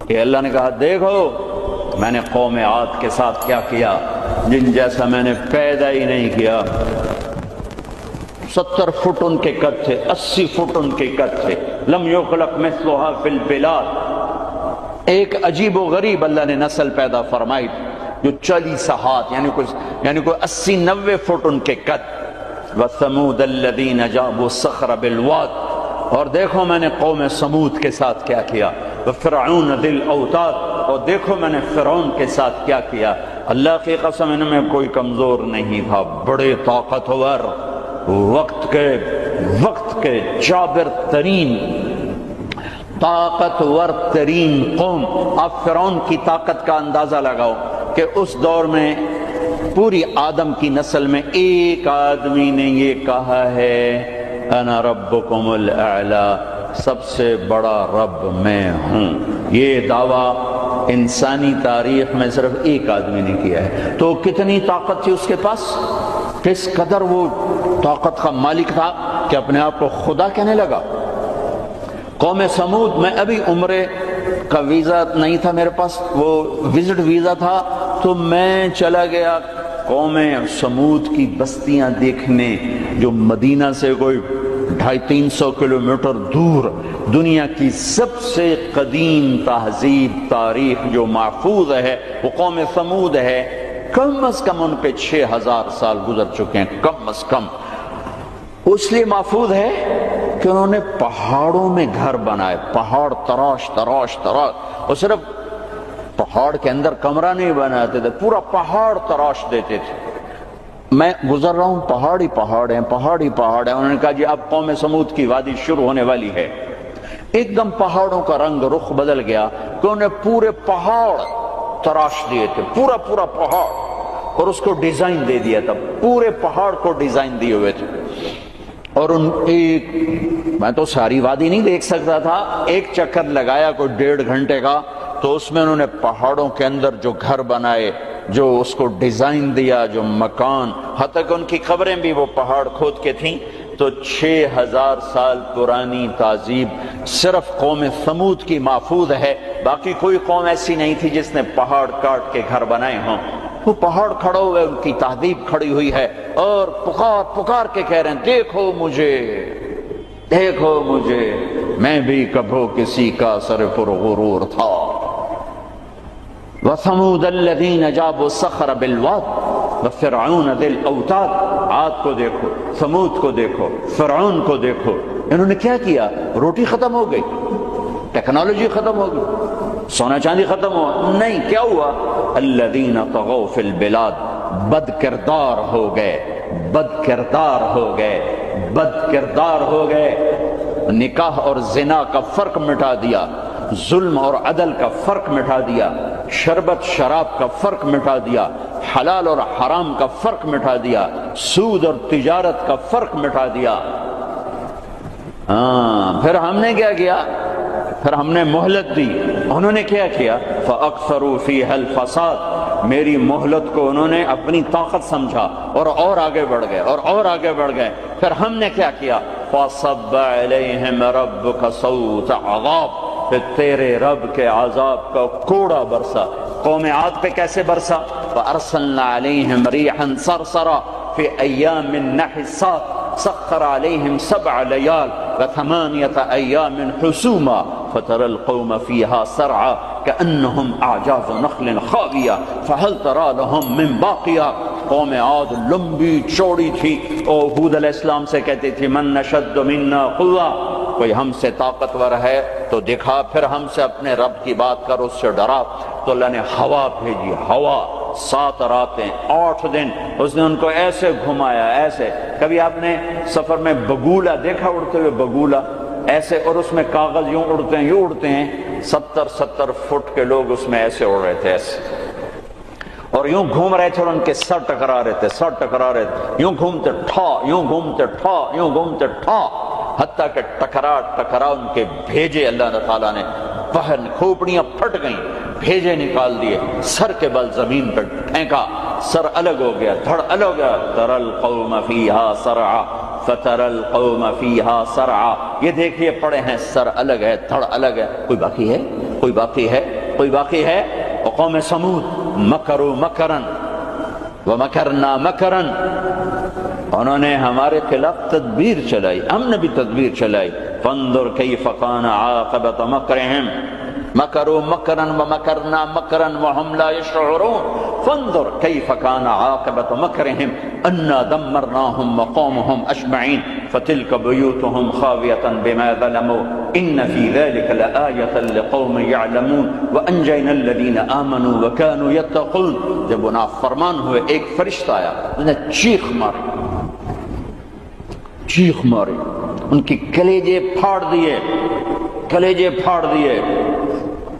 کہ اللہ نے کہا دیکھو میں نے قوم عاد کے ساتھ کیا کیا، جن جیسا میں نے پیدا ہی نہیں کیا۔ 70 فٹ ان کے قد تھے، 80 فٹ ان کے قد تھے، لم یخلق مثلها فی البلاد۔ ایک عجیب و غریب اللہ نے نسل پیدا فرمائی جو 40 ہاتھ یعنی کوئی 80-90 فٹ ان کے قد۔ وَثَمُودَ الَّذِينَ جَابُوا الصَّخْرَ بِالْوَادِ، اور دیکھو میں نے قوم سمود کے ساتھ کیا کیا۔ وَفِرْعَوْنَ ذِي الْأَوْتَادِ، اور دیکھو میں نے فرعون کے ساتھ کیا کیا۔ اللہ کی قسم ان میں کوئی کمزور نہیں تھا، بڑے طاقتور، وقت کے جابر ترین، طاقتور ترین قوم۔ آپ فرعون کی طاقت کا اندازہ لگاؤ کہ اس دور میں پوری آدم کی نسل میں ایک آدمی نے یہ کہا ہے انا ربکم الاعلی، سب سے بڑا رب میں ہوں۔ یہ دعویٰ انسانی تاریخ میں صرف ایک آدمی نے کیا ہے۔ تو کتنی طاقت تھی اس کے پاس، کس قدر وہ طاقت کا مالک تھا کہ اپنے آپ کو خدا کہنے لگا۔ قوم سمود میں ابھی عمرے کا ویزا نہیں تھا میرے پاس، وہ وزٹ ویزا تھا، تو میں چلا گیا قوم سمود کی بستیاں دیکھنے، جو مدینہ سے کوئی 250-300 کلومیٹر دور دنیا کی سب سے قدیم تہذیب تاریخ جو محفوظ ہے وہ قوم سمود ہے۔ کم از کم ان پہ 6000 سال گزر چکے ہیں، کم از کم۔ اس لیے محفوظ ہے کہ انہوں نے پہاڑوں میں گھر بنائے، پہاڑ تراش تراش تراش، اور صرف پہاڑ کے اندر کمرہ نہیں بناتے تھے، پورا پہاڑ تراش دیتے تھے۔ میں گزر رہا ہوں، پہاڑی پہاڑ ہیں، پہاڑی پہاڑ ہیں۔ انہوں نے کہا جی اب قوم سمود کی وادی شروع ہونے والی ہے۔ ایک دم پہاڑوں کا رنگ رخ بدل گیا کہ انہوں نے پورے پہاڑ تراش دیے تھے، پورا پہاڑ، اور اس کو ڈیزائن دے دیا تھا، پورے پہاڑ کو ڈیزائن دیے ہوئے تھے۔ اور میں تو ساری وادی نہیں دیکھ سکتا تھا، ایک چکر لگایا کوئی 1.5 گھنٹے کا، تو اس میں انہوں نے پہاڑوں کے اندر جو گھر بنائے، جو اس کو ڈیزائن دیا، جو مکان، حتیٰ کہ ان کی قبریں بھی وہ پہاڑ کھود کے تھیں۔ تو 6000 سال پرانی تہذیب صرف قوم سمود کی محفوظ ہے، باقی کوئی قوم ایسی نہیں تھی جس نے پہاڑ کاٹ کے گھر بنائے ہوں۔ وہ پہاڑ کھڑے ہوئے، ان کی تہذیب کھڑی ہوئی ہے، اور پکار کے کہہ رہے ہیں دیکھو مجھے، دیکھو مجھے، میں بھی کبھو کسی کا سر پر غرور تھا۔ وَثَمُودَ الَّذِينَ جَابُوا الصَّخْرَ بِالْوَادِ وَفِرْعَوْنَ ذِي الْأَوْتَادِ۔ عاد کو دیکھو، ثمود کو دیکھو، فرعون کو دیکھو، انہوں نے کیا کیا؟ روٹی ختم ہو گئی، ٹیکنالوجی ختم ہو گئی، سونا چاندی ختم ہوا، نہیں، کیا ہوا؟ الَّذِينَ طَغَوْا فِي الْبِلَادِ، بد کردار ہو گئے، بد کردار ہو گئے، بد کردار ہو گئے۔ نکاح اور زنا کا فرق مٹا دیا، ظلم اور عدل کا فرق مٹا دیا، شربت شراب کا فرق مٹا دیا، حلال اور حرام کا فرق مٹا دیا، سود اور تجارت کا فرق مٹا دیا۔ پھر ہم نے کیا کیا؟ پھر ہم نے مہلت دی، انہوں نے کیا کیا؟ فَأَكْثَرُوا فِيهَا الْفَسَادَ، میری مہلت کو انہوں نے اپنی طاقت سمجھا اور آگے بڑھ گئے، اور آگے بڑھ گئے۔ پھر ہم نے کیا کیا؟ فَصَبَّ عَلَيْهِمْ رَبُّكَ صَوْتَ عَذَابٍ، پھر تیرے رب کے عذاب کا کوڑا برسا۔ قوم عاد پہ کیسے برسا؟ فَأَرْسَلْنَا عَلَيْهِمْ رِيحًا صَرْصَرًا فِي أَيَّامٍ نَحِسَاتٍ سخر عليهم 7 ليال و8 أيام حسوما فترى القوم فيها سرعا كأنهم أعجاز نخل خاوية فهل ترى لهم من باقية۔ قوم عاد لمبی چوڑی تھی، اور ہود علیہ السلام سے کہتی تھی من نشد منا قوة، کوئی ہم سے طاقتور ہے تو دکھا، پھر ہم سے اپنے رب کی بات کر، اس سے ڈرا۔ تو اللہ نے ہوا بھیجی، ہوا 7 راتیں 8 دن اس نے ان کو ایسے گھمایا، ایسے۔ کبھی آپ نے سفر میں بگولا دیکھا اڑتے ہوئے؟ بگولا ایسے، اور اس میں کاغذ یوں اڑتے ہیں، یوں اڑتے ہیں، 70 فٹ کے لوگ اس میں ایسے اڑ رہے تھے، ایسے، اور یوں گھوم رہے تھے، اور ان کے سر ٹکرا رہے تھے، سر ٹکرا رہے تھے، یوں گھومتے ٹھا، یوں گھومتے ٹھا، یوں گھومتے ٹھا، حتیٰ کہ ٹکرا ان کے بھیجے اللہ تعالیٰ نے باہر، کھوپڑیاں پھٹ گئیں، بھیجے نکال دیے، سر کے بل زمین پر پھینکا، سر الگ ہو گیا، دھڑ الگ ہو گیا۔ تَرَى الْقَوْمَ فِيهَا سَرْعًا فَتَرَى الْقَوْمَ فِيهَا سَرْعًا، یہ دیکھیے پڑے ہیں، سر الگ ہے، دھڑ الگ ہے، کوئی باقی ہے؟ کوئی باقی ہے؟ کوئی باقی ہے؟ قوم سمود مکروا مکرن ومکرنا مکرن، انہوں نے ہمارے خلاف تدبیر چلائی، ہم نے بھی تدبیر چلائی. فانظر کیف کان عاقبۃ مکرہم مکروا مکرا ومکرنا مکرا وهم لا يشعرون. فانظر کیف کان عاقبۃ مکرہم انا دمرناهم وقومهم اجمعین فتلک بیوتهم خاویۃ بما ظلموا ان فی ذلک لآیۃ لقوم یعلمون وانجینا الذین آمنوا وکانوا یتقون. جب وہ نافرمان ہوئے ایک فرشتہ آیا، اس نے چیخ ماری، ان کی کلیجے پھاڑ دیے.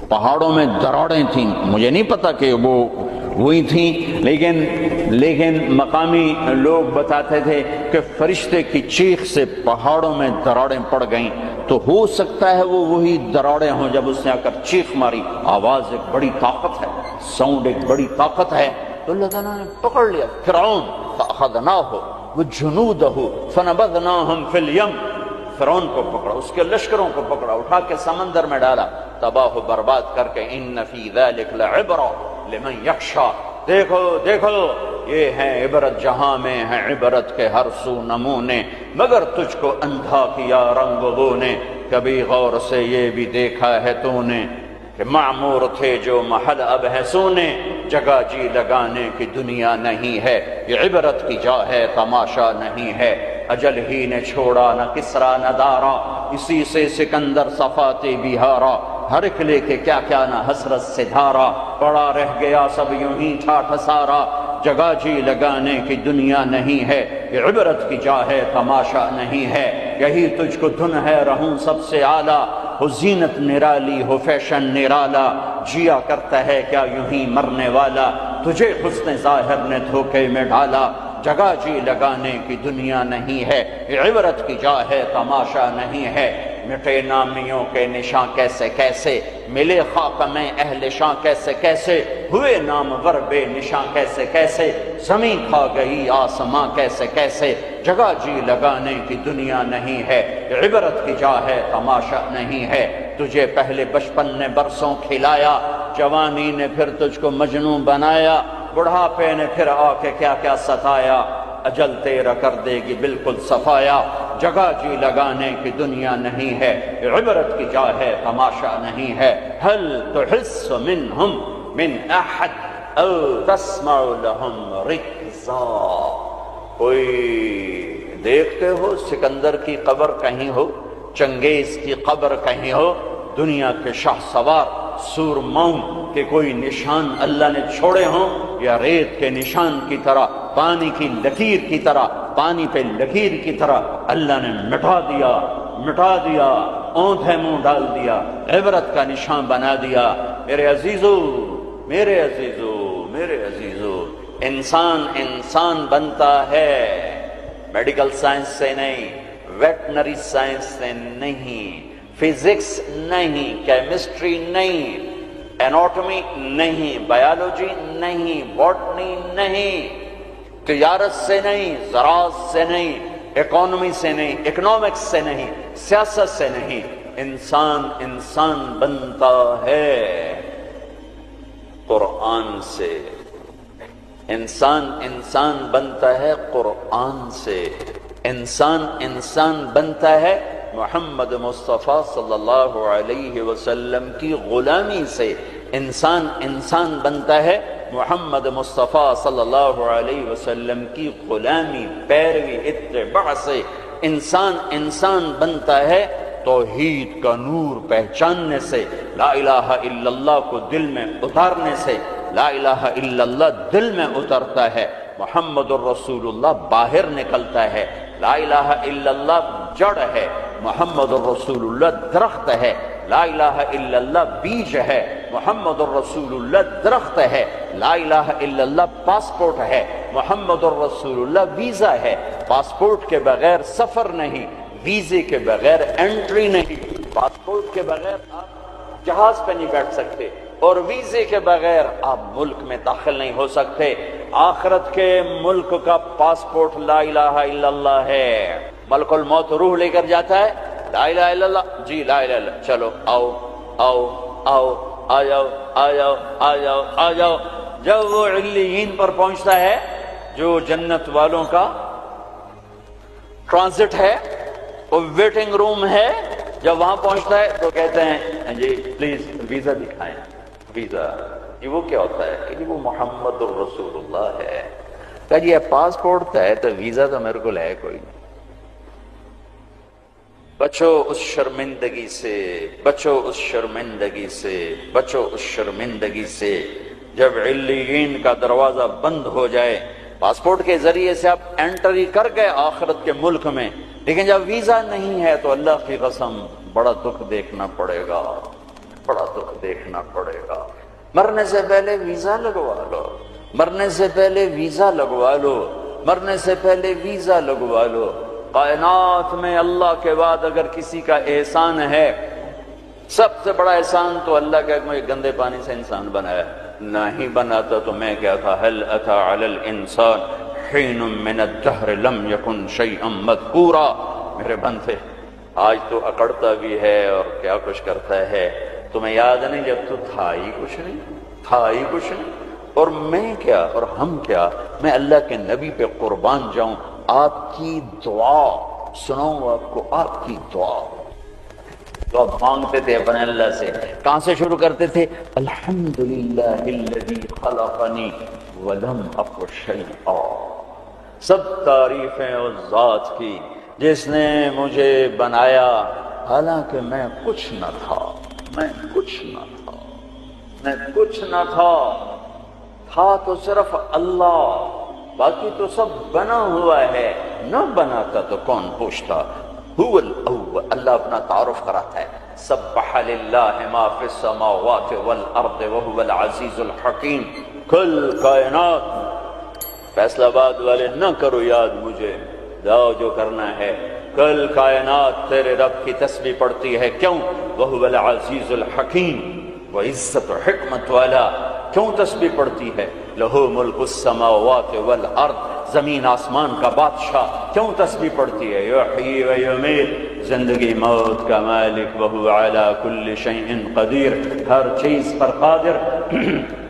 پہاڑوں میں دراڑیں تھیں، مجھے نہیں پتا کہ وہ وہی تھیں، لیکن مقامی لوگ بتاتے تھے کہ فرشتے کی چیخ سے پہاڑوں میں دراڑیں پڑ گئیں. تو ہو سکتا ہے وہ وہی دراڑیں ہوں جب اس نے آ کر چیخ ماری. آواز ایک بڑی طاقت ہے، ساؤنڈ ایک بڑی طاقت ہے. تو اللہ تعالیٰ نے پکڑ لیا فرعون، فأخذناہ وجنودہ فنبذناہم فی الیم. فرعون کو پکڑا، اس کے لشکروں کو پکڑا، اٹھا کے سمندر میں ڈالا، تباہ و برباد کر کے. ان فی ذلک لعبرۃ لمن یخشی، دیکھو یہ ہے عبرت، جہاں میں ہے عبرت کے ہر سو نمونے، مگر تجھ کو اندھا کیا رنگ بو نے، کبھی غور سے یہ بھی دیکھا ہے تو نے کہ معمور تھے جو محل اب ہے سونے، جگہ جی لگانے کی دنیا نہیں ہے، یہ عبرت کی جا ہے تماشا نہیں ہے. اجل ہی نے چھوڑا نہ کسرا نہ دارا، اسی سے سکندر صفاتے بہارا، ہر ایک لے کے کیا کیا نہ حسرت سے دھارا، پڑا رہ گیا سب یوں ہی ٹھاٹھ سارا، جگہ جی لگانے کی دنیا نہیں ہے، یہ عبرت کی جا ہے تماشا نہیں ہے. یہی تجھ کو دھن ہے رہوں سب سے اعلیٰ، ہو زینت نرالی ہو فیشن نرالا، جیا کرتا ہے کیا یوں ہی مرنے والا، تجھے حسن ظاہر نے دھوکے میں ڈالا، جگہ جی لگانے کی دنیا نہیں ہے، یہ عبرت کی جا ہے تماشا نہیں ہے. مٹے نامیوں کے نشاں کیسے کیسے، ملے خاک میں اہل شاں کیسے کیسے، ہوئے نامور بے نشاں کیسے کیسے، زمین کھا گئی آسماں کیسے کیسے، جگہ جی لگانے کی دنیا نہیں ہے، یہ عبرت کی جا ہے تماشا نہیں ہے. تجھے پہلے بچپن نے برسوں کھلایا، جوانی نے پھر تجھ کو مجنون بنایا، بڑھاپے نے پھر آ کے کیا کیا ستایا، اجل تیرا کر دے گی بالکل صفایا، جگہ جی لگانے کی دنیا نہیں ہے، عبرت کی جا ہے تماشا نہیں ہے. هل تحس منهم من احد او تسمع لهم رکزا، کوئی دیکھتے ہو سکندر کی قبر کہیں ہو، چنگیز کی قبر کہیں ہو، دنیا کے شاہ سوار سورماؤں کے کوئی نشان اللہ نے چھوڑے ہوں، یا ریت کے نشان کی طرح، پانی کی لکیر کی طرح، پانی پہ لکیر کی طرح اللہ نے مٹا دیا، اوندھے منہ ڈال دیا، عبرت کا نشان بنا دیا. میرے عزیزو، انسان بنتا ہے میڈیکل سائنس سے نہیں، ویٹنری سائنس سے نہیں، فزکس نہیں، کیمسٹری نہیں، ایناٹومی نہیں، بایولوجی نہیں، باٹنی نہیں، تجارت سے نہیں، زراعت سے نہیں، اکانومی سے نہیں، اکنامکس سے نہیں، سیاست سے نہیں. انسان بنتا ہے قرآن سے. انسان بنتا ہے قرآن سے. انسان بنتا ہے محمد مصطفیٰ صلی اللہ علیہ وسلم کی غلامی سے. انسان بنتا ہے محمد مصطفیٰ صلی اللہ علیہ وسلم کی غلامی، پیروی، اتباع سے. انسان بنتا ہے توحید کا نور پہچاننے سے، لا الہ الا اللہ کو دل میں اتارنے سے. لا الہ الا اللہ دل میں اترتا ہے، محمد الرسول اللہ باہر نکلتا ہے. لا الہ الا اللہ جڑ ہے، محمد الرسول اللہ درخت ہے. لا الہ الا اللہ بیج ہے، محمد الرسول اللہ درخت ہے. لا الہ الا اللہ پاسپورٹ ہے، محمد الرسول اللہ ویزا ہے. پاسپورٹ کے بغیر سفر نہیں، ویزے کے بغیر انٹری نہیں. پاسپورٹ کے بغیر آپ جہاز پہ نہیں بیٹھ سکتے، اور ویزے کے بغیر آپ ملک میں داخل نہیں ہو سکتے. آخرت کے ملک کا پاسپورٹ لا الہ الا اللہ ہے. ملک الموت روح لے کر جاتا ہے، لا الہ الا اللہ، جی لا الہ الا اللہ، چلو آؤ آ جاؤ آ جاؤ آ جاؤ آ جاؤ۔ جب وہ علیین پر پہنچتا ہے جو جنت والوں کا ٹرانزٹ ہے، وہ ویٹنگ روم ہے، جب وہاں پہنچتا ہے تو کہتے ہیں جی پلیز ویزا دکھائیں۔ ویزا یہ وہ کیا ہوتا ہے کہ وہ محمد الرسول اللہ ہے۔ کہا جی پاسپورٹ ہے تو ویزا تو میرے کو ہے کوئی نہیں۔ بچو اس شرمندگی سے، بچو اس شرمندگی سے، بچو اس شرمندگی سے۔ جب علیین کا دروازہ بند ہو جائے، پاسپورٹ کے ذریعے سے آپ انٹری کر گئے آخرت کے ملک میں، لیکن جب ویزا نہیں ہے تو اللہ کی قسم بڑا دکھ دیکھنا پڑے گا، بڑا دکھ دیکھنا پڑے گا۔ مرنے سے پہلے ویزا لگوا لو، مرنے سے پہلے ویزا لگوا لو، مرنے سے پہلے ویزا لگوا لو۔ کائنات میں اللہ کے بعد اگر کسی کا احسان ہے، سب سے بڑا احسان تو اللہ کا مجھے گندے پانی سے انسان بنایا، نہیں بناتا تو میں کیا تھا۔ هل اتى على الانسان حين من الدهر لم يكن شيئا مذكورا۔ میرے بندے آج تو اکڑتا بھی ہے اور کیا کچھ کرتا ہے، تمہیں یاد نہیں جب تو تھا ہی کچھ نہیں، تھا ہی کچھ نہیں۔ اور میں کیا اور ہم کیا، میں اللہ کے نبی پہ قربان جاؤں۔ آپ کی دعا سناؤں آپ کو، آپ کی دعا تو آپ مانگتے تھے اپنے اللہ سے، کہاں سے شروع کرتے تھے؟ الحمدللہ الذی خلقنی ولم اک شیئا۔ سب تعریفیں اس ذات کی جس نے مجھے بنایا حالانکہ میں کچھ نہ تھا، میں کچھ نہ تھا، میں کچھ نہ تھا۔ تھا تو صرف اللہ، باقی تو سب بنا ہوا ہے، نہ بناتا تو کون پوچھتا۔ هو الاول، اللہ اپنا تعارف کراتا ہے، سبح للہ ما فی السماوات والارض وهو العزیز الحکیم۔ کل کائنات، فیصلہ آباد والے نہ کرو یاد مجھے، جاؤ جو کرنا ہے۔ کل کائنات تیرے رب کی تسبیح پڑھتی ہے، کیوں؟ وهو العزیز الحکیم، وہ عزت و حکمت والا۔ کیوں تسبیح پڑھتی ہے؟ لہو ملک السماوات والارض، زمین آسمان کا بادشاہ۔ کیوں تسبیح پڑھتی ہے؟ یحیی و یمیت، زندگی موت کا مالک، وہو علی کل شیء قدیر، ہر چیز پر قادر۔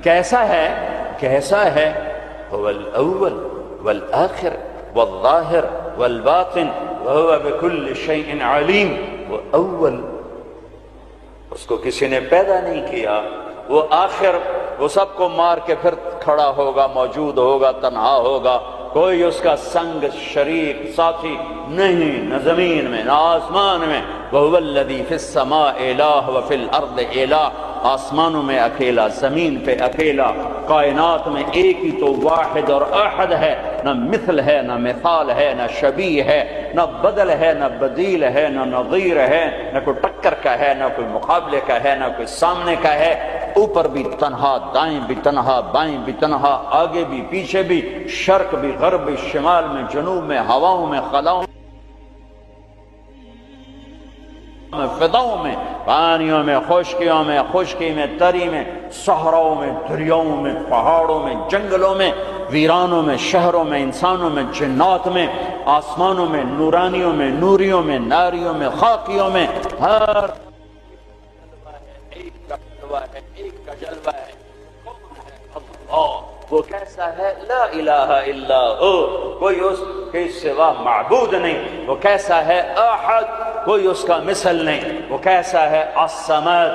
کیسا ہے؟ کیسا ہے؟ هو الاول والآخر والظاہر والباطن وهو بكل شیء علیم۔ وہ اول، اس کو کسی نے پیدا نہیں کیا۔ وہ آخر، وہ سب کو مار کے پھر کھڑا ہوگا، موجود ہوگا، تنہا ہوگا، کوئی اس کا سنگ شریک ساتھی نہیں، نہ زمین میں نہ آسمان میں۔ وَهُوَ الَّذِي فِي السَّمَاءِ إِلَٰهٌ وَفِي الْأَرْضِ إِلَٰهٌ، آسمانوں میں اکیلا، زمین پہ اکیلا، کائنات میں ایک ہی تو واحد اور احد ہے، نہ مثل ہے، نہ مثال ہے، نہ شبیہ ہے، نہ بدل ہے، نہ بدیل ہے، نہ نظیر ہے، نہ کوئی ٹکر کا ہے، نہ کوئی مقابلے کا ہے، نہ کوئی سامنے کا ہے۔ اوپر بھی تنہا، دائیں بھی تنہا، بائیں بھی تنہا، آگے بھی پیچھے بھی، شرق بھی غرب بھی، شمال میں جنوب میں، ہواؤں میں خلاؤں میں، فضاؤں میں، پانیوں میں، خشکیوں میں، خشکی میں، تری میں، صحراؤں میں، دریاؤں میں، پہاڑوں میں، جنگلوں میں، ویرانوں میں، شہروں میں، انسانوں میں، جنات میں، آسمانوں میں، نورانیوں میں، نوریوں میں، ناریوں میں، خاکیوں میں، ہر ایک کا جلوہ ہے، ایک کا جلوہ ہے۔ کون ہے اللہ؟ وہ کیسا ہے؟ لا الہ الا ہو، کوئی اس کے سوا معبود نہیں۔ وہ کیسا ہے؟ احد، کوئی اس کا مثل نہیں۔ وہ کیسا ہے؟ الصمد،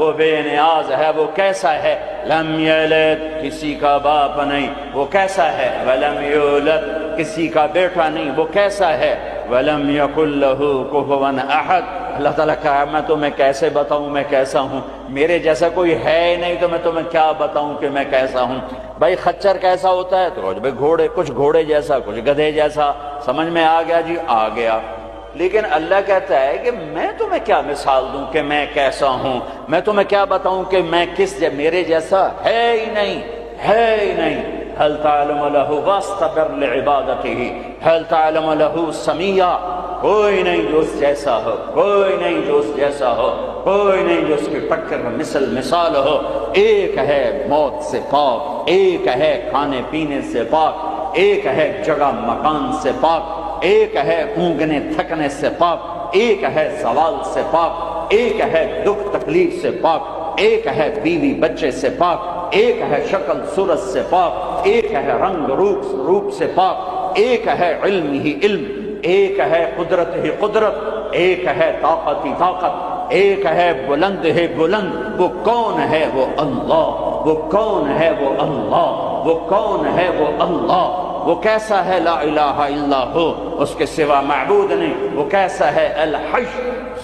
وہ بے نیاز ہے۔ وہ کیسا ہے؟ لم یلد، کسی کا باپ نہیں۔ وہ کیسا ہے؟ ولم یولد، کسی کا بیٹا نہیں۔ وہ کیسا ہے؟ ولم یکن لہ کفوا احد۔ اللہ تعالیٰ کہا میں تمہیں کیسے بتاؤں میں کیسا ہوں، میرے جیسا کوئی ہے ہی نہیں تو میں تمہیں کیا بتاؤں کہ میں کیسا ہوں۔ بھائی خچر کیسا ہوتا ہے؟ تو بھائی گھوڑے، کچھ گھوڑے جیسا، کچھ گدھے جیسا۔ سمجھ میں آ گیا جی؟ آ گیا۔ لیکن اللہ کہتا ہے کہ میں تمہیں کیا مثال دوں کہ میں کیسا ہوں، میں تمہیں کیا بتاؤں کہ میں میرے جیسا ہے ہی نہیں، ہے ہی نہیں۔ هل تعلم له واستبر لعبادته، هل تعلم له سمیہ، کوئی نہیں جو اس جیسا ہو، کوئی نہیں جو اس جیسا ہو، کوئی نہیں جو اس کی ٹکر مثال ہو۔ ایک ہے موت سے پاک، ایک ہے کھانے پینے سے پاک، ایک ہے جگہ مکان سے پاک، ایک ہے اونگنے تھکنے سے پاک، ایک ہے زوال سے پاک، ایک ہے دکھ تکلیف سے پاک، ایک ہے بیوی بچے سے پاک، ایک ہے شکل صورت سے پاک، ایک ہے رنگ روپ سے پاک، ایک ہے علم ہی علم، ایک ہے قدرت ہی قدرت، ایک ہے طاقت ہی طاقت، ایک ہے بلند ہے بلند۔ وہ کون ہے؟ وہ اللہ۔ وہ کون ہے؟ وہ اللہ۔ وہ کون ہے؟ وہ اللہ۔ وہ کیسا ہے؟ لا الہ الا ہو، اس کے سوا معبود نہیں۔ وہ کیسا ہے؟ الحی،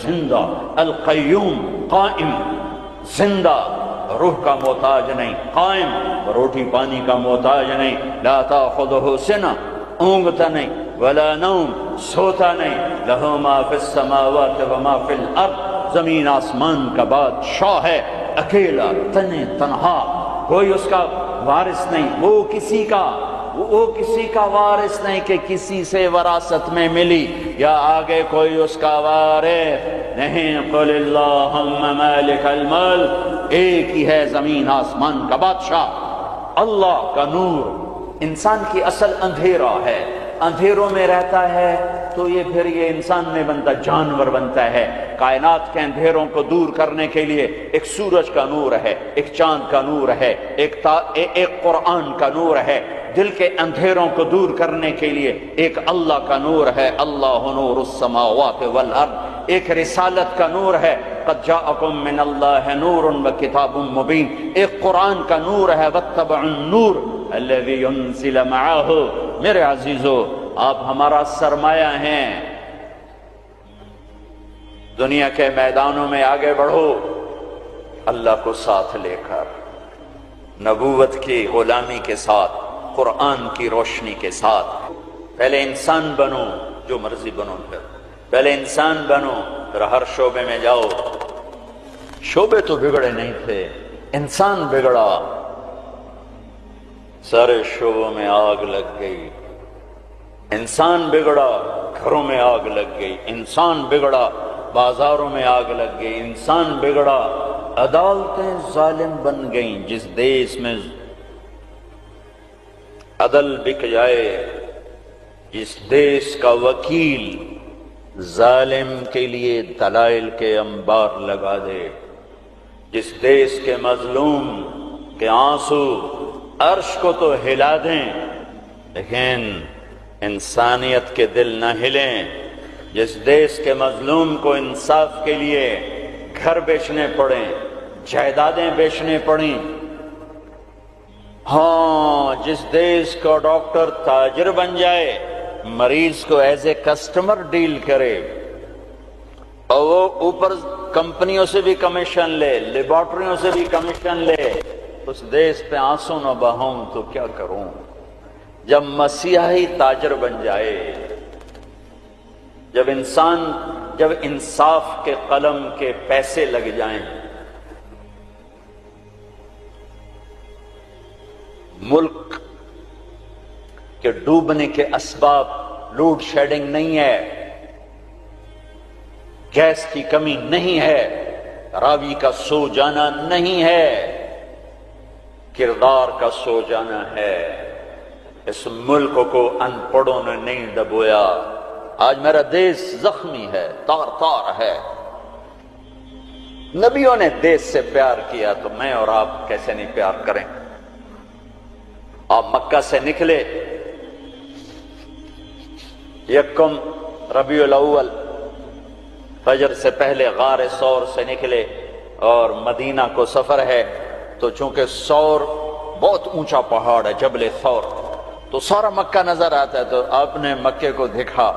زندہ، القیوم، قائم، زندہ، روح کا محتاج نہیں، قائم، روٹی پانی کا محتاج نہیں، لا تاخذہ سنہ، اونگتا نہیں، ولا نوم، سوتا نہیں، لہ ما فی السماوات و ما فی الارض، زمین آسمان کا بادشاہ ہے، اکیلا، تنہا، کوئی اس کا وارث نہیں، وہ کسی کا وارث نہیں کہ کسی سے وراثت میں ملی، یا آگے کوئی اس کا وارث نہیں۔ قل اللہم مالک الملک، ایک ہی ہے زمین آسمان کا بادشاہ، اللہ کا نور۔ انسان کی اصل اندھیرا ہے، اندھیروں میں رہتا ہے تو یہ پھر یہ انسان میں بنتا جانور بنتا ہے۔ کائنات کے اندھیروں کو دور کرنے کے لیے ایک سورج کا نور ہے، ایک چاند کا نور ہے، ایک قرآن کا نور ہے۔ دل کے اندھیروں کو دور کرنے کے لیے ایک اللہ کا نور ہے، اللہ نور السماوات والارض۔ ایک رسالت کا نور ہے، قد جاءکم من اللہ نور وکتاب مبین۔ ایک قرآن کا نور ہے، واتبعوا النور الذی انزل معہ۔ میرے عزیزو، آپ ہمارا سرمایہ ہیں، دنیا کے میدانوں میں آگے بڑھو اللہ کو ساتھ لے کر، نبوت کی غلامی کے ساتھ، قرآن کی روشنی کے ساتھ۔ پہلے انسان بنو، جو مرضی بنو، پہلے انسان بنو، پھر ہر شعبے میں جاؤ۔ شعبے تو بگڑے نہیں تھے، انسان بگڑا، سارے شعبوں میں آگ لگ گئی۔ انسان بگڑا، گھروں میں آگ لگ گئی۔ انسان بگڑا، بازاروں میں آگ لگ گئی۔ انسان بگڑا، عدالتیں ظالم بن گئیں۔ جس دیش میں عدل بک جائے، جس دیش کا وکیل ظالم کے لیے دلائل کے انبار لگا دے، جس دیش کے مظلوم کے آنسو عرش کو تو ہلا دیں لیکن انسانیت کے دل نہ ہلیں، جس دیش کے مظلوم کو انصاف کے لیے گھر بیچنے پڑیں، جائیدادیں بیچنے پڑیں، ہاں جس دیش کا ڈاکٹر تاجر بن جائے، مریض کو ایز اے کسٹمر ڈیل کرے، اور وہ اوپر کمپنیوں سے بھی کمیشن لے، لیبارٹریوں سے بھی کمیشن لے، اس دیش پہ آنسو نہ بہاؤں تو کیا کروں؟ جب مسیحی تاجر بن جائے، جب انصاف کے قلم کے پیسے لگ جائیں، ملک کے ڈوبنے کے اسباب لوڈ شیڈنگ نہیں ہے، گیس کی کمی نہیں ہے، راوی کا سو جانا نہیں ہے، کردار کا سو جانا ہے۔ اس ملک کو ان پڑھوں نے نہیں دبویا۔ آج میرا دیش زخمی ہے، تار تار ہے۔ نبیوں نے دیش سے پیار کیا تو میں اور آپ کیسے نہیں پیار کریں؟ آپ مکہ سے نکلے، یکم ربیع الاول فجر سے پہلے غار ثور سے نکلے، اور مدینہ کو سفر ہے تو چونکہ ثور بہت اونچا پہاڑ ہے، جبل ثور، تو سارا مکہ نظر آتا ہے۔ تو آپ نے مکے کو دیکھا،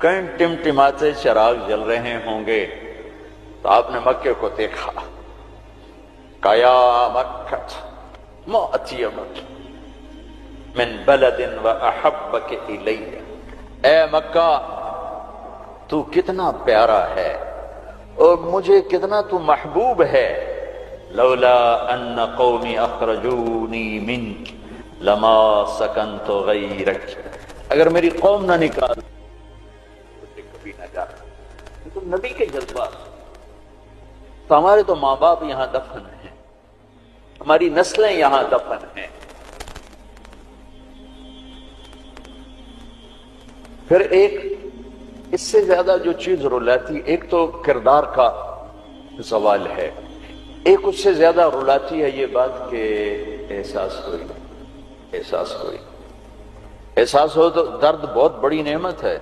کہیں ٹمٹماتے چراغ جل رہے ہوں گے، تو آپ نے مکے کو دیکھا، کہا یا مکہ ما اطیبک من بلد واحبک الی، اے مکہ تو کتنا پیارا ہے اور مجھے کتنا تو محبوب ہے، لولا ان قومی اخرجونی منک لما سکنت غیرک، اگر میری قوم نہ نکال تو کبھی نہ جاتا۔ تو نبی کے جذبات، تو ہمارے تو ماں باپ یہاں دفن ہیں، ہماری نسلیں یہاں دفن ہیں۔ پھر ایک اس سے زیادہ جو چیز رلاتی، ایک تو کردار کا زوال ہے، ایک اس سے زیادہ رلاتی ہے یہ بات کہ احساس کوئی احساس ہو تو درد بہت بڑی نعمت ہے،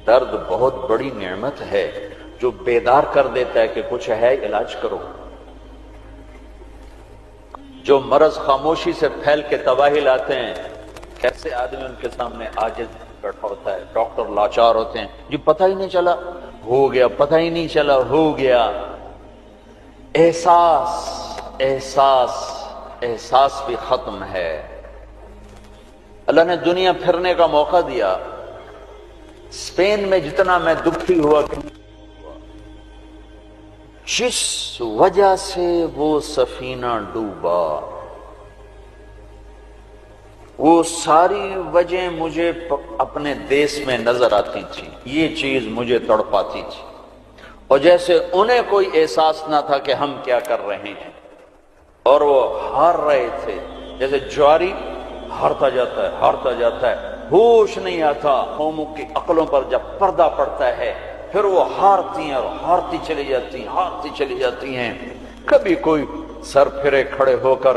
درد بہت بڑی نعمت ہے جو بیدار کر دیتا ہے کہ کچھ ہے، علاج کرو۔ جو مرض خاموشی سے پھیل کے تباہی لاتے ہیں، کیسے آدمی ان کے سامنے عاجز بیٹھا ہوتا ہے، ڈاکٹر لاچار ہوتے ہیں، جی پتہ ہی نہیں چلا ہو گیا، پتہ ہی نہیں چلا ہو گیا۔ احساس بھی ختم ہے۔ اللہ نے دنیا پھرنے کا موقع دیا، اسپین میں جتنا میں دکھی ہوا، جس وجہ سے وہ سفینہ ڈوبا، وہ ساری وجہ مجھے اپنے دیس میں نظر آتی تھی، یہ چیز مجھے تڑپاتی تھی، اور جیسے انہیں کوئی احساس نہ تھا کہ ہم کیا کر رہے ہیں، اور وہ ہار رہے تھے، جیسے جواری ہارتا جاتا ہے، ہوش نہیں آتا۔ قوموں کی عقلوں پر جب پردہ پڑتا ہے پھر وہ ہارتی ہیں اور ہارتی چلی جاتی ہیں۔ کبھی کوئی سر پھرے کھڑے ہو کر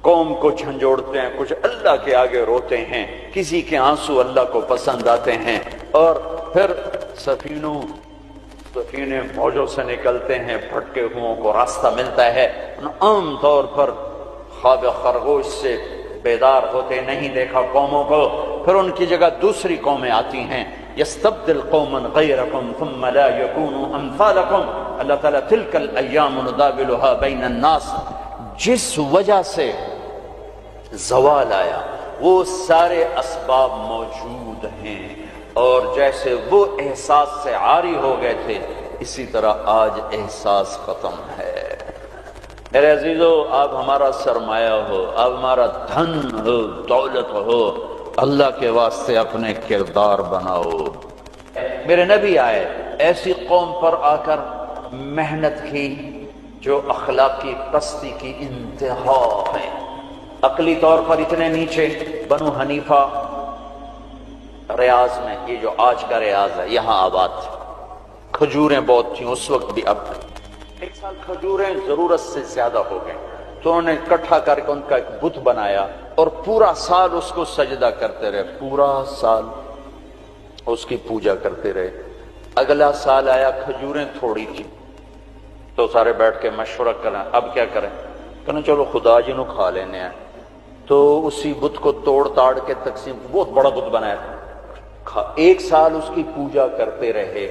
قوم کو جھنجھوڑتے ہیں، کچھ اللہ کے آگے روتے ہیں، کسی کے آنسو اللہ کو پسند آتے ہیں، اور پھر سفینے موجوں سے نکلتے ہیں، بھٹکے ہوں کو راستہ ملتا ہے۔ عام طور پر خواب خرگوش سے بیدار ہوتے نہیں دیکھا قوموں کو، پھر ان کی جگہ دوسری قومیں آتی ہیں۔ یستبدل قوما غیرکم ثم لا یکونوا امثالکم، اللہ تعالیٰ تلک الایام نداولها بین الناس، جس وجہ سے زوال آیا وہ سارے اسباب موجود ہیں، اور جیسے وہ احساس سے عاری ہو گئے تھے اسی طرح آج احساس ختم ہے۔ میرے عزیزو، آپ ہمارا سرمایہ ہو، آپ ہمارا دھن ہو، دولت ہو، اللہ کے واسطے اپنے کردار بناؤ۔ میرے نبی آئے، ایسی قوم پر آ کر محنت کی جو اخلاقی پستی کی انتہا ہے، عقلی طور پر اتنے نیچے۔ بنو حنیفہ ریاض میں، یہ جو آج کا ریاض ہے، یہاں آباد تھے، کھجوریں بہت تھیں اس وقت بھی، اب ایک سال کھجوریں ضرورت سے زیادہ ہو گئیں تو انہوں نے اکٹھا کر کے ان کا ایک بت بنایا اور پورا سال اس کو سجدہ کرتے رہے، پورا سال اس کی پوجا کرتے رہے۔ اگلا سال آیا، کھجوریں تھوڑی تھی تو سارے بیٹھ کے مشورہ کریں اب کیا کریں، کہنا چلو خدا جی نو کھا لینے ہیں، تو اسی بت کو توڑ تاڑ کے تقسیم، بہت بڑا بت بنایا تھا، ایک سال اس کی پوجا کرتے رہے۔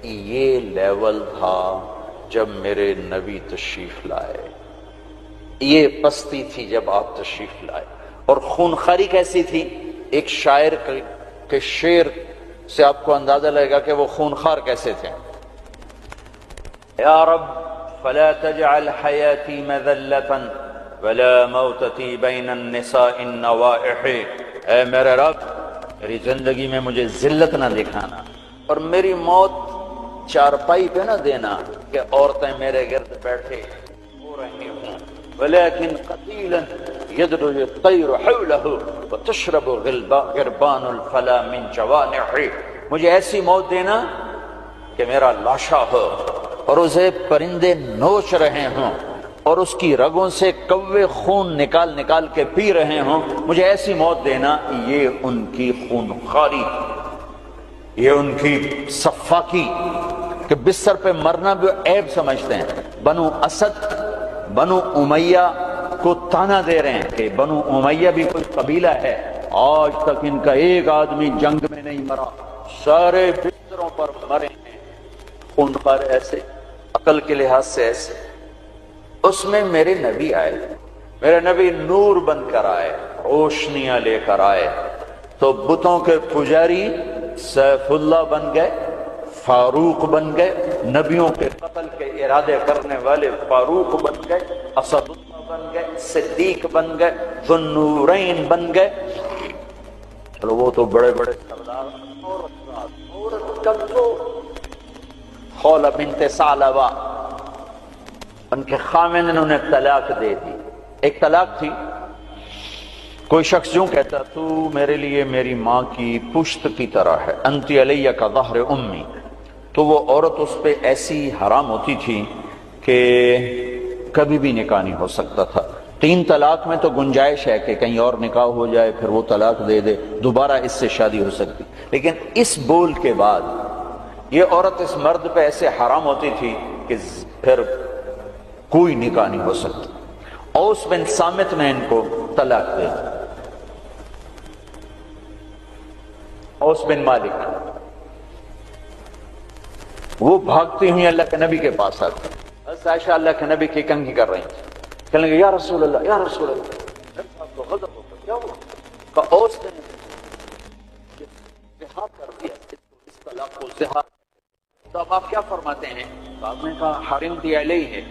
یہ لیول تھا جب میرے نبی تشریف لائے، یہ پستی تھی جب آپ تشریف لائے، اور خونخواری کیسی تھی۔ ایک شاعر کے شعر سے آپ کو اندازہ لگے گا کہ وہ خونخوار کیسے تھے۔ یا رب فلا تجعل حیاتی مذلة ولا موتتی بین النساء النوائح، اے میرے رب میری زندگی میں مجھے ذلت نہ دکھانا، اور میری موت چارپائی پہ نہ دینا کہ عورتیں میرے گرد بیٹھے ہو رہی ہوں، ولیکن قتیلا یدرج الطیر حولہ وتشرب غربان الفلا من جوانح، مجھے ایسی موت دینا کہ میرا لاشا ہو اور اسے پرندے نوچ رہے ہوں اور اس کی رگوں سے کوے خون نکال نکال کے پی رہے ہوں، مجھے ایسی موت دینا۔ یہ ان کی خونخواری، یہ ان کی صفاکی کہ بستر پہ مرنا بھی عیب سمجھتے ہیں۔ بنو اسد، بنو امیہ کو تانا دے رہے ہیں کہ بنو امیہ بھی کوئی قبیلہ ہے، آج تک ان کا ایک آدمی جنگ میں نہیں مرا، سارے بستروں پر مرے ہیں۔ خونخوار ایسے، عقل کے لحاظ سے ایسے۔ اس میں میرے نبی آئے، میرے نبی نور بن کر آئے، روشنیاں لے کر آئے، تو بتوں کے پجاری سیف اللہ بن گئے، فاروق بن گئے، نبیوں کے قتل کے ارادے کرنے والے فاروق بن گئے، اسد اللہ بن گئے، صدیق بن گئے، ذو النورین بن گئے۔ چلو وہ تو بڑے بڑے سردار۔ عورت کب تو خولہ بنت ثعلبہ، ان کے خاوند نے انہیں طلاق دے دی۔ ایک طلاق تھی، کوئی شخص یوں کہتا تو میرے لیے میری ماں کی پشت کی طرح ہے، انت علیہ کا ظہر امی، تو وہ عورت اس پہ ایسی حرام ہوتی تھی کہ کبھی بھی نکاح نہیں ہو سکتا تھا. 3 طلاق میں تو گنجائش ہے کہ کہیں اور نکاح ہو جائے پھر وہ طلاق دے دے، دوبارہ اس سے شادی ہو سکتی، لیکن اس بول کے بعد یہ عورت اس مرد پہ ایسے حرام ہوتی تھی کہ پھر کوئی نکاح نہیں ہو سکتا. اوس بن صامت نے ان کو طلاق دے دی. اوس بن مالک وہ بھاگتی ہوئی اللہ کے نبی کے پاس آتی. بس عائشہ اللہ کے نبی کی کنگھی کر رہی تھی، کہنے لگے یا رسول اللہ یا رسول اللہ. نبی صاحب کو غضب ہو گیا، کیا ہوا؟ کہ اوس نے زہار کر دیا، اس طلاق کو زہار. تو اب آپ کیا فرماتے ہیں؟ تو آپ نے کہا حرمت علیہ ہے،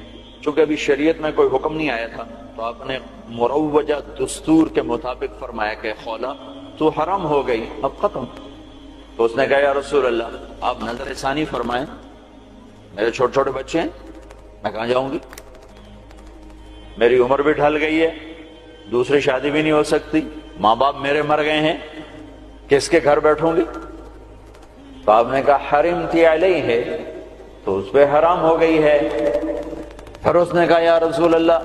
چونکہ ابھی شریعت میں کوئی حکم نہیں آیا تھا تو آپ نے مروجہ دستور کے مطابق فرمایا کہ خولا تو حرام ہو گئی، اب ختم. تو اس نے کہا یا رسول اللہ آپ نظر ثانی فرمائیں، میرے چھوٹے چھوٹے بچے ہیں، میں کہاں جاؤں گی؟ میری عمر بھی ڈھل گئی ہے، دوسری شادی بھی نہیں ہو سکتی، ماں باپ میرے مر گئے ہیں، کس کے گھر بیٹھوں گی؟ تو آپ نے کہا حرمت علیہ ہے، تو اس پہ حرام ہو گئی ہے. پھر اس نے کہا یا رسول اللہ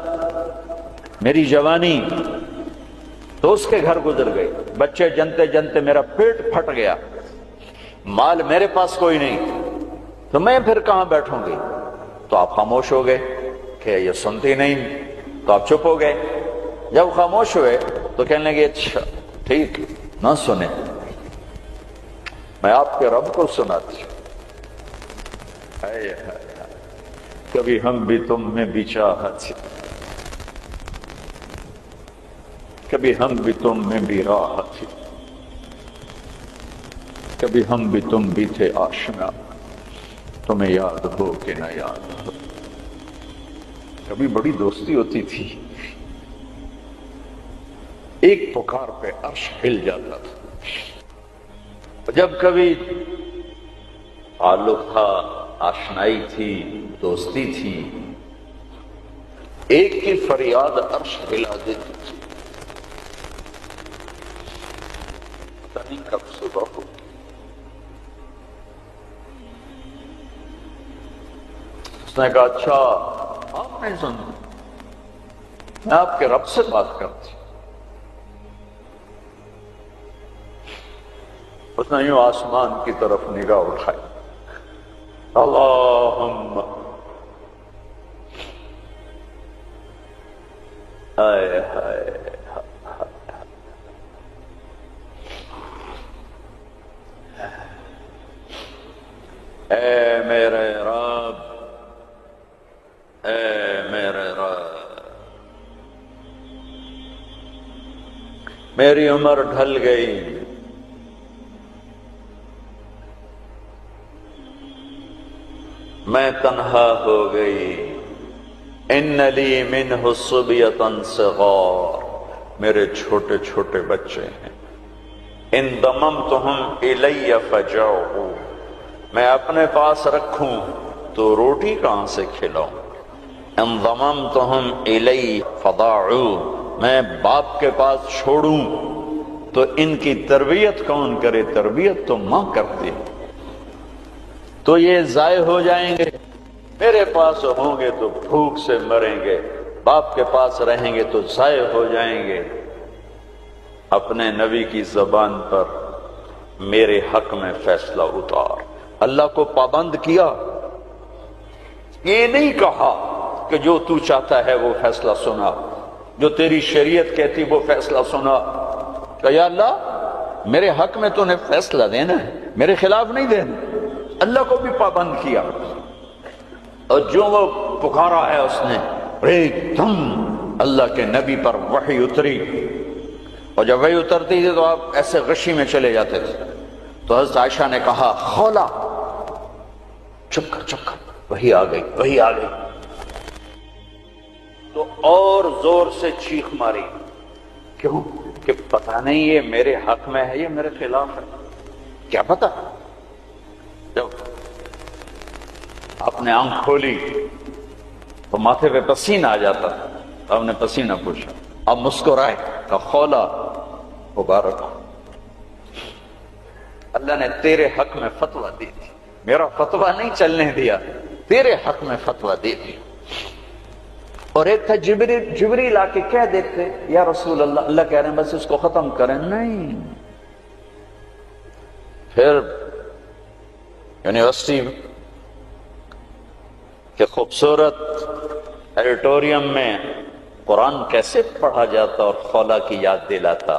میری جوانی، تو اس کے گھر گزر گئی، بچے جنتے جنتے میرا پیٹ پھٹ گیا، مال میرے پاس کوئی نہیں، تو میں پھر کہاں بیٹھوں گی؟ تو آپ خاموش ہو گئے کہ یہ سنتی نہیں، تو آپ چپ ہو گئے. جب خاموش ہوئے تو کہنے لگے اچھا ٹھیک نہ سنیں، میں آپ کے رب کو سناتی ہوں. کبھی ہم بھی تم میں بھی چاہت، کبھی ہم بھی تم میں بھی راحت، کبھی ہم بھی تم بھی تھے آشنا، تمہیں یاد ہو کہ نہ یاد ہو. کبھی بڑی دوستی ہوتی تھی، ایک پکار پہ عرش ہل جاتا تھا. جب کبھی تعلق تھا، آشنائی تھی، دوستی تھی، ایک کی فریاد عرش ہلا دیتی تھی. پتہ نہیں کب صبح ہو. اس نے کہا اچھا آپ نہیں سنتے، میں آپ کے رب سے بات کرتی. اس نے یوں آسمان کی طرف نگاہ اٹھائی، اللہم ہائے ہائے اے میرے رب، اے میرے رب، میری عمر ڈھل گئی، میں تنہا ہو گئی. ان لی منہ صبیۃ صغار، میرے چھوٹے چھوٹے بچے ہیں. ان ضممتہم الی فجعوا، میں اپنے پاس رکھوں تو روٹی کہاں سے کھلاؤں؟ ان ضممتہم الی فضاعوا، میں باپ کے پاس چھوڑوں تو ان کی تربیت کون کرے؟ تربیت تو ماں کرتی، تو یہ ضائع ہو جائیں گے. میرے پاس ہوں گے تو بھوک سے مریں گے، باپ کے پاس رہیں گے تو ضائع ہو جائیں گے. اپنے نبی کی زبان پر میرے حق میں فیصلہ اتار. اللہ کو پابند کیا، یہ نہیں کہا کہ جو تو چاہتا ہے وہ فیصلہ سنا، جو تیری شریعت کہتی وہ فیصلہ سنا. کہ یا اللہ میرے حق میں تو نے فیصلہ دینا ہے، میرے خلاف نہیں دینا. اللہ کو بھی پابند کیا، اور جو وہ پکارا ہے اس نے ایک دم اللہ کے نبی پر وحی اتری. اور جب وحی اترتی تھی تو آپ ایسے غشی میں چلے جاتے تھے. تو حضرت عائشہ نے کہا خولا چپ کر چپ کر، وحی آ گئی وحی آ گئی. تو اور زور سے چیخ ماری، کیوں؟ کہ پتہ نہیں یہ میرے حق میں ہے یہ میرے خلاف ہے، کیا پتہ. جب آپ نے آنکھ کھولی تو ماتھے پہ پسینہ آ جاتا. آپ نے پسینہ پوچھا، اب مسکرائے، کہ خولا مبارک ہو، اللہ نے تیرے حق میں فتویٰ دی تھی، میرا فتویٰ نہیں چلنے دیا، تیرے حق میں فتویٰ دی تھی. اور ایک تھا جبریل آ کے کہہ دیتے یا رسول اللہ، اللہ کہہ رہے ہیں بس اس کو ختم کریں، نہیں. پھر یونیورسٹی کے خوبصورت ایڈیٹوریم میں قرآن کیسے پڑھا جاتا اور خولا کی یاد دلاتا،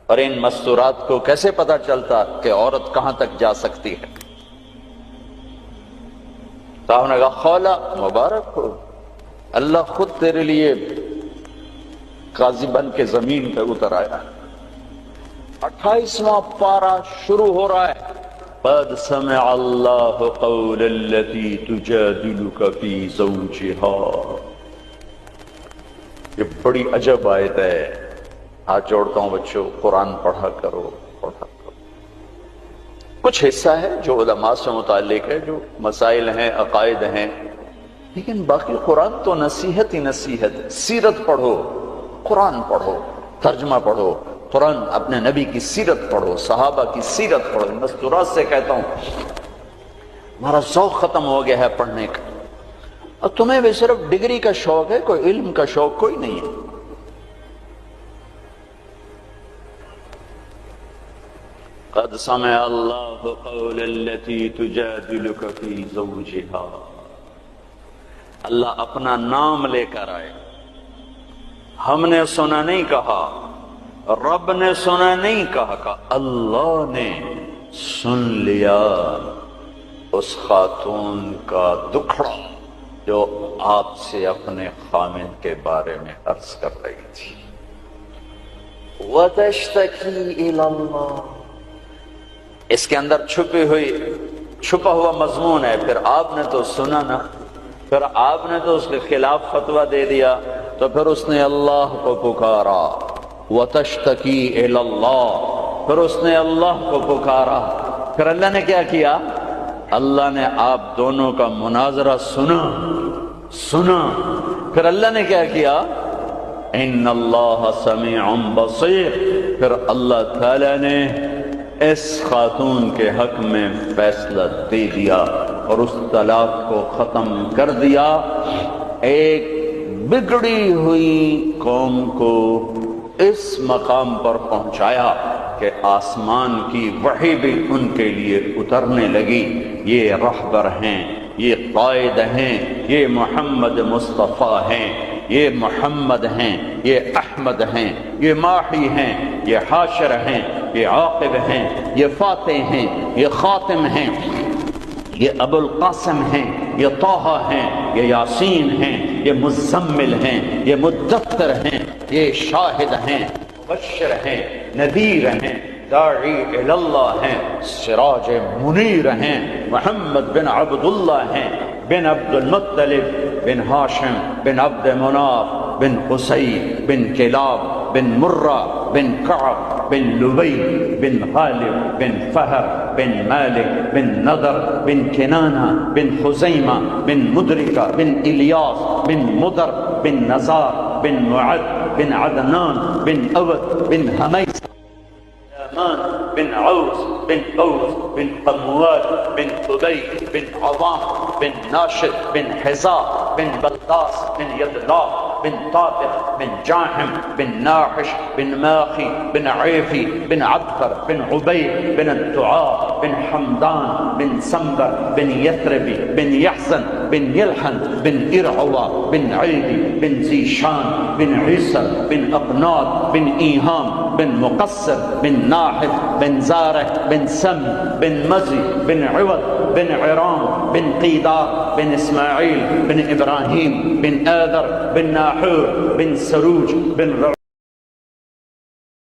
اور ان مستورات کو کیسے پتا چلتا کہ عورت کہاں تک جا سکتی ہے. صاحب نے کہا خولا مبارک ہو، اللہ خود تیرے لیے قاضی بن کے زمین پہ اتر آیا. 28واں پارہ شروع ہو رہا ہے. قد سمع اللہ قول التي تجادلك في زوجها. یہ بڑی عجب آیت ہے. ہاتھ جوڑتا ہوں بچوں، قرآن پڑھا کرو، پڑھا کرو. کچھ حصہ ہے جو علماء سے متعلق ہے، جو مسائل ہیں، عقائد ہیں، لیکن باقی قرآن تو نصیحت ہی نصیحت. سیرت پڑھو، قرآن پڑھو، ترجمہ پڑھو، قرآن اپنے نبی کی سیرت پڑھو، صحابہ کی سیرت پڑھو. مستورات سے کہتا ہوں ہمارا ذوق ختم ہو گیا ہے پڑھنے کا. اور تمہیں بھی صرف ڈگری کا شوق ہے، کوئی علم کا شوق کوئی نہیں ہے. قد سمع اللہ قول التي تجادلك في زوجها. اللہ اپنا نام لے کر آئے. ہم نے سنا نہیں کہا، رب نے سنا نہیں کہا، کہ اللہ نے سن لیا اس خاتون کا دکھڑا جو آپ سے اپنے خامن کے بارے میں عرض کر رہی تھی. وَتَشْتَكِي إِلَى اللَّهِ. اس کے اندر چھپا ہوا مضمون ہے. پھر آپ نے تو سنا نا، پھر آپ نے تو اس کے خلاف فتویٰ دے دیا، تو پھر اس نے اللہ کو پکارا. وَتَشْتَكِي إِلَى اللَّهِ. پھر اس نے اللہ کو پکارا. پھر اللہ نے کیا کیا؟ اللہ نے آپ دونوں کا مناظرہ سنا. پھر اللہ نے کیا کیا؟ ان اللہ سمیع بصیر. پھر اللہ تعالی نے اس خاتون کے حق میں فیصلہ دے دیا اور اس طلاق کو ختم کر دیا. ایک بگڑی ہوئی قوم کو اس مقام پر پہنچایا کہ آسمان کی وحی بھی ان کے لیے اترنے لگی. یہ رہبر ہیں، یہ قائد ہیں، یہ محمد مصطفیٰ ہیں، یہ محمد ہیں، یہ احمد ہیں، یہ ماحی ہیں، یہ حاشر ہیں، یہ عاقب ہیں، یہ فاتح ہیں، یہ خاتم ہیں، یہ ابو القاسم ہیں، یہ طٰہٰ ہیں، یہ یاسین ہیں، یہ مزمل ہیں، یہ مدثر ہیں، یہ شاہد ہیں، مبشر ہیں، نذیر ہیں، داعی اللہ ہیں، سراج منیر ہیں، محمد بن عبداللہ ہیں، بن عبد المطلب بن ہاشم بن عبد مناف بن قصی بن کلاب بن مرہ بن کعب بن لبی بن غالب بن فہر بن مالک بن نضر بن کنانہ بن خزیمہ بن مدرکہ بن الیاس بن مدر بن نزار بن معد بن عدنان بن اوت بن حمیس بن عوس بن قوس بن قموال بن قبي بن عظام بن ناشد بن حزاء بن بلطاس بن يدلاق بن طابق بن جاحم بن ناحش بن ماخي بن عيفي بن عبقر بن عبيد بن الدعاء بن حمدان بن سنبر بن يثربي بن يحزن بن يلحن بن إرعوى بن عيدي بن زيشان بن عيسى بن أقناط بن إيهام بن مقصر بن ناحف بن زارع بن سم بن مزي بن عوض بن عرام بن قيدار بن إسماعيل بن إبراهيم بن آذر بن ناحور بن سروج بن